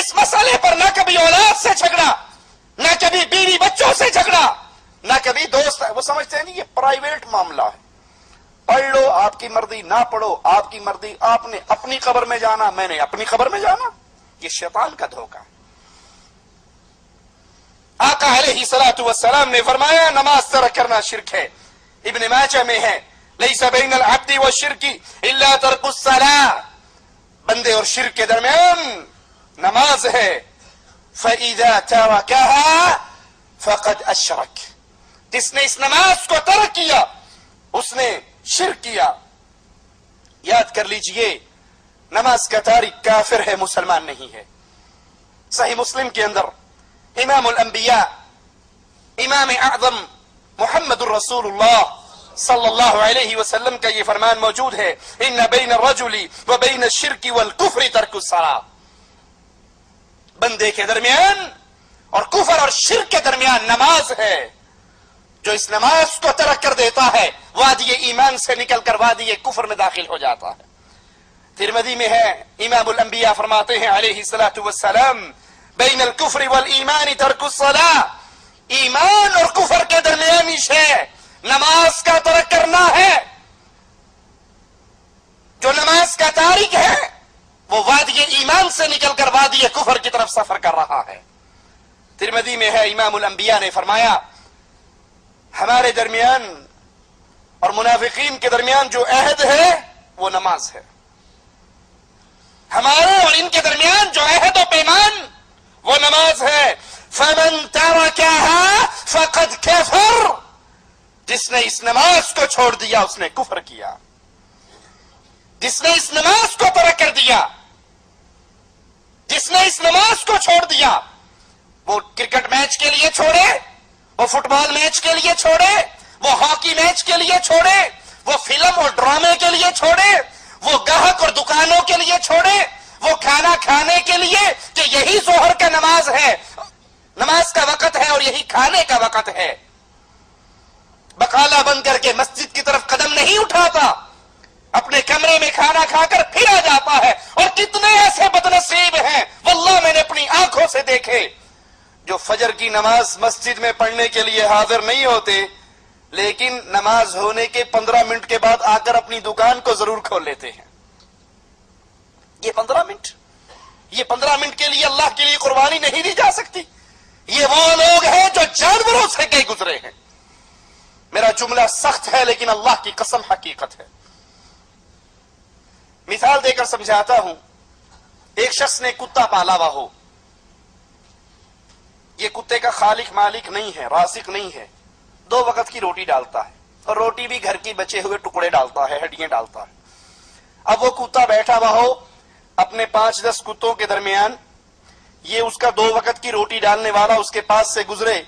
اس مسئلے پر نہ کبھی اولاد سے جھگڑا، نہ کبھی بیوی بچوں سے جھگڑا، نہ کبھی دوست. وہ سمجھتے ہیں نہیں یہ پرائیویٹ معاملہ ہے، پڑھ لو آپ کی مرضی، نہ پڑھو آپ کی مرضی، آپ نے اپنی قبر میں جانا، میں نے اپنی قبر میں جانا. یہ شیطان کا دھوکہ. آقا علیہ الصلوۃ والسلام نے فرمایا نماز ترک کرنا شرک ہے. ابن ماجہ میں ہے لیس بین العبد والشرک الا ترک الصلاۃ، بندے اور شرک کے درمیان نماز ہے. فَإِذَا تَرَكَهَا فَقَدْ أَشْرَكَ، جس نے اس نماز کو ترک کیا اس نے شرک کیا. یاد کر لیجئے نماز کا تارک کافر ہے، مسلمان نہیں ہے. صحیح مسلم کے اندر امام الانبیاء امام اعظم محمد الرسول اللہ صلی اللہ علیہ وسلم کا یہ فرمان موجود ہے ان بین الرجل وبین الشرک والکفر ترک الصلاۃ، بندے کے درمیان اور کفر اور شرک کے درمیان نماز ہے. جو اس نماز کو ترک کر دیتا ہے وادی ایمان سے نکل کر وادی کفر میں داخل ہو جاتا ہے. ترمذی میں ہے امام الانبیاء فرماتے ہیں علیہ الصلوۃ والسلام بین الکفر والایمان ترک الصلاۃ، ایمان اور کفر کے درمیانی شے نماز کا ترک کرنا ہے. جو نماز کا تارک ہے وہ وادی ایمان سے نکل کر وادی کفر کی طرف سفر کر رہا ہے. ترمذی میں ہے امام الانبیاء نے فرمایا ہمارے درمیان اور منافقین کے درمیان جو عہد ہے وہ نماز ہے. ہمارے اور ان کے درمیان جو عہد و پیمان وہ نماز ہے. فَمَن تَرَكَهَا فَقَدْ كَفَرَ، جس نے اس نماز کو چھوڑ دیا اس نے کفر کیا. جس نے اس نماز کو ترک کر دیا، جس نے اس نماز کو چھوڑ دیا، وہ کرکٹ میچ کے لیے چھوڑے، وہ فٹ بال میچ کے لیے چھوڑے، وہ ہاکی میچ کے لیے چھوڑے، وہ فلم اور ڈرامے کے لیے چھوڑے، وہ گاہک اور دکانوں کے لیے چھوڑے، وہ کھانا کھانے کے لیے کہ یہی ظہر کا نماز ہے، نماز کا وقت ہے اور یہی کھانے کا وقت ہے، بقالہ بند کر کے مسجد کی طرف قدم نہیں اٹھاتا، اپنے کمرے میں کھانا کھا کر پھر آ جاتا ہے. اور کتنے ایسے بدنصیب ہیں واللہ میں نے اپنی آنکھوں سے دیکھے جو فجر کی نماز مسجد میں پڑھنے کے لیے حاضر نہیں ہوتے لیکن نماز ہونے کے 15 منٹ کے بعد آ کر اپنی دکان کو ضرور کھول لیتے ہیں. یہ 15 منٹ کے لیے اللہ کے لیے قربانی نہیں دی جا سکتی. یہ وہ لوگ ہیں جو جانوروں سے گئے گزرے ہیں. میرا جملہ سخت ہے لیکن اللہ کی قسم حقیقت ہے. مثال دے کر سمجھاتا ہوں. ایک شخص نے کتا پالا ہوا ہو، یہ کتے کا خالق مالک نہیں ہے، رازق نہیں ہے، 2 وقت کی روٹی ڈالتا ہے اور روٹی بھی گھر کی بچے ہوئے ٹکڑے ڈالتا ہے، ہڈیاں ڈالتا ہے. اب وہ کتا بیٹھا ہوا ہو اپنے 5-10 کتوں کے درمیان، یہ اس کا 2 وقت کی روٹی ڈالنے والا اس کے پاس سے گزرے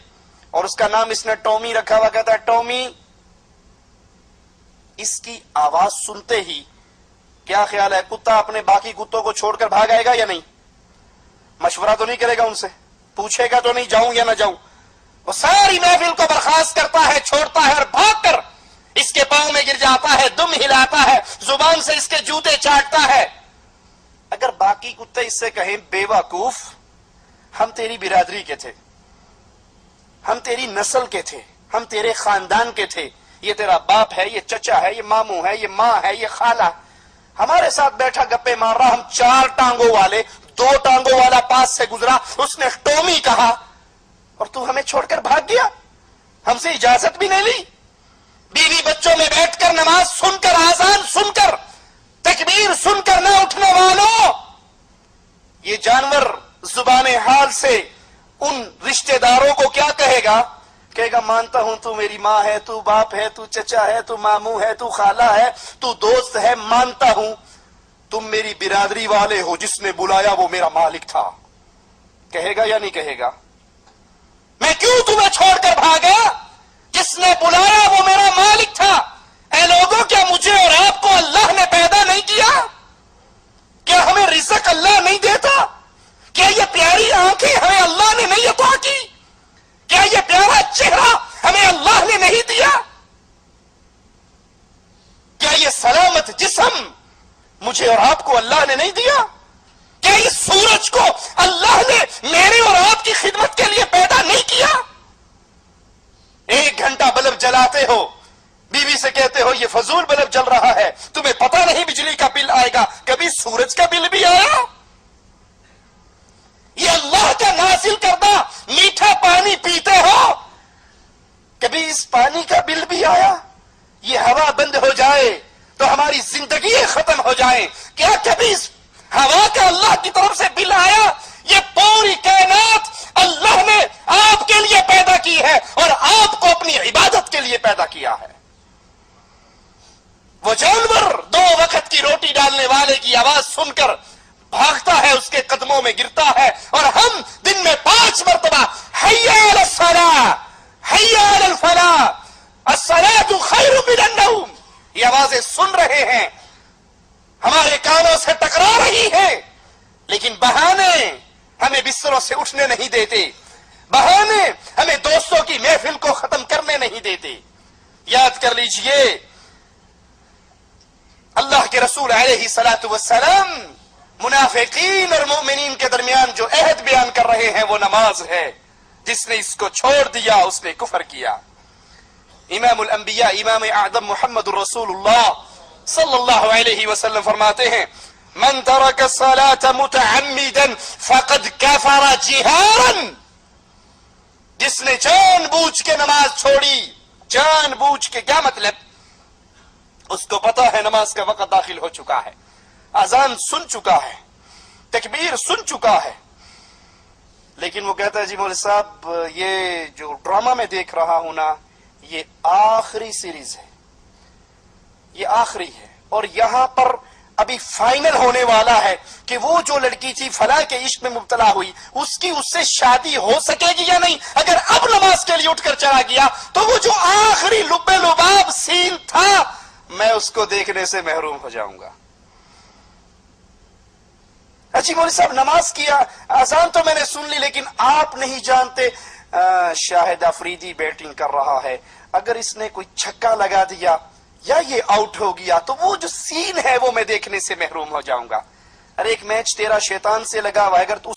اور اس کا نام اس نے ٹومی رکھا ہوا، کہتا ہے ٹومی. اس کی آواز سنتے ہی کیا خیال ہے کتا اپنے باقی کتوں کو چھوڑ کر بھاگ آئے گا یا نہیں؟ مشورہ تو نہیں کرے گا ان سے، پوچھے گا تو نہیں جاؤں یا نہ جاؤں؟ وہ ساری محفل کو برخاست کرتا ہے، چھوڑتا ہے اور بھاگ کر اس کے پاؤں میں گر جاتا ہے، دم ہلاتا ہے، زبان سے اس کے جوتے چاٹتا ہے. اگر باقی کتے اس سے کہیں بے وقوف، ہم تیری برادری کے تھے، ہم تیری نسل کے تھے، ہم تیرے خاندان کے تھے، یہ تیرا باپ ہے، یہ چچا ہے، یہ ماموں ہے، یہ ماں ہے، یہ خالہ، ہمارے ساتھ بیٹھا گپے مار رہا، ہم 4 ٹانگوں والے، 2 ٹانگوں والا پاس سے گزرا، اس نے ٹومی کہا اور تو ہمیں چھوڑ کر بھاگ گیا، ہم سے اجازت بھی نہیں لی. بیوی بچوں میں بیٹھ کر نماز سن کر، آذان سن کر، تکبیر سن کر نہ اٹھنے والوں، یہ جانور زبان حال سے ان رشتہ داروں کو کیا کہے گا؟ کہے گا مانتا ہوں تو میری ماں ہے، تو باپ ہے، تو چچا ہے، تو ماموں ہے، تو خالہ ہے، تو دوست ہے، مانتا ہوں تم میری برادری والے ہو، جس نے بلایا وہ میرا مالک تھا. کہے گا یا نہیں کہے گا؟ میں کیوں تمہیں چھوڑ کر بھاگا؟ جس نے بلایا وہ میرا مالک تھا. اے لوگوں، کیا مجھے اور آپ کو اللہ نے پیدا نہیں کیا؟ کیا ہمیں رزق اللہ نہیں دیتا؟ کیا یہ پیاری آنکھیں ہمیں اللہ نے نہیں عطا کی؟ کیا یہ پیارا چہرہ ہمیں اللہ نے نہیں دیا؟ کیا یہ سلامت جسم مجھے اور آپ کو اللہ نے نہیں دیا؟ کیا اس سورج کو اللہ یہ فضول بلب جل رہا ہے، تمہیں پتہ نہیں بجلی کا بل آئے گا، کبھی سورج کا بل بھی آیا؟ یہ اللہ کا نازل کردہ میٹھا پانی پیتے ہو، کبھی اس پانی کا بل بھی آیا؟ یہ ہوا بند ہو جائے تو ہماری زندگی ختم ہو جائے، کیا کبھی اس ہوا کا اللہ کی طرف سے بل آیا؟ یہ پوری کائنات اللہ نے آپ کے لیے پیدا کی ہے اور آپ کو اپنی عبادت کے لیے پیدا کیا ہے۔ وہ جانور 2 وقت کی روٹی ڈالنے والے کی آواز سن کر بھاگتا ہے، اس کے قدموں میں گرتا ہے، اور ہم دن میں 5 مرتبہ حی علی الصلاۃ، حی علی الفلاح، الصلاۃ خیر من النوم، یہ آوازیں سن رہے ہیں، ہمارے کانوں سے ٹکرا رہی ہیں، لیکن بہانے ہمیں بستروں سے اٹھنے نہیں دیتے، بہانے ہمیں دوستوں کی محفل کو ختم کرنے نہیں دیتے۔ یاد کر لیجئے اللہ کے رسول علیہ الصلوۃ والسلام منافقین اور مومنین کے درمیان جو عہد بیان کر رہے ہیں وہ نماز ہے، جس نے اس کو چھوڑ دیا اس نے کفر کیا۔ امام الانبیاء امام اعظم محمد رسول اللہ صلی اللہ علیہ وسلم فرماتے ہیں من ترک الصلاة متعمدا فقد کفر جہارا، جس نے جان بوجھ کے نماز چھوڑی، جان بوجھ کے کیا مطلب؟ اس کو پتا ہے نماز کا وقت داخل ہو چکا ہے، اذان سن چکا ہے، تکبیر سن چکا ہے، لیکن وہ کہتا ہے جی مولوی صاحب یہ جو ڈرامہ میں دیکھ رہا ہوں نا یہ آخری سیریز ہے، یہ آخری ہے، اور یہاں پر ابھی فائنل ہونے والا ہے کہ وہ جو لڑکی تھی فلاں کے عشق میں مبتلا ہوئی اس کی اس سے شادی ہو سکے گی یا نہیں، اگر اب نماز کے لیے اٹھ کر چلا گیا تو وہ جو آخری لب لباب سین تھا میں اس کو دیکھنے سے محروم ہو جاؤں گا۔ اچھی مولوی صاحب نماز کیا، اذان تو میں نے سن لی، لیکن آپ نہیں جانتے شاہد افریدی بیٹنگ کر رہا ہے، اگر اس نے کوئی چھکا لگا دیا یا یہ آؤٹ ہو گیا تو وہ جو سین ہے وہ میں دیکھنے سے محروم ہو جاؤں گا۔ ارے ایک میچ تیرا شیطان سے لگا ہوا ہے، اگر تو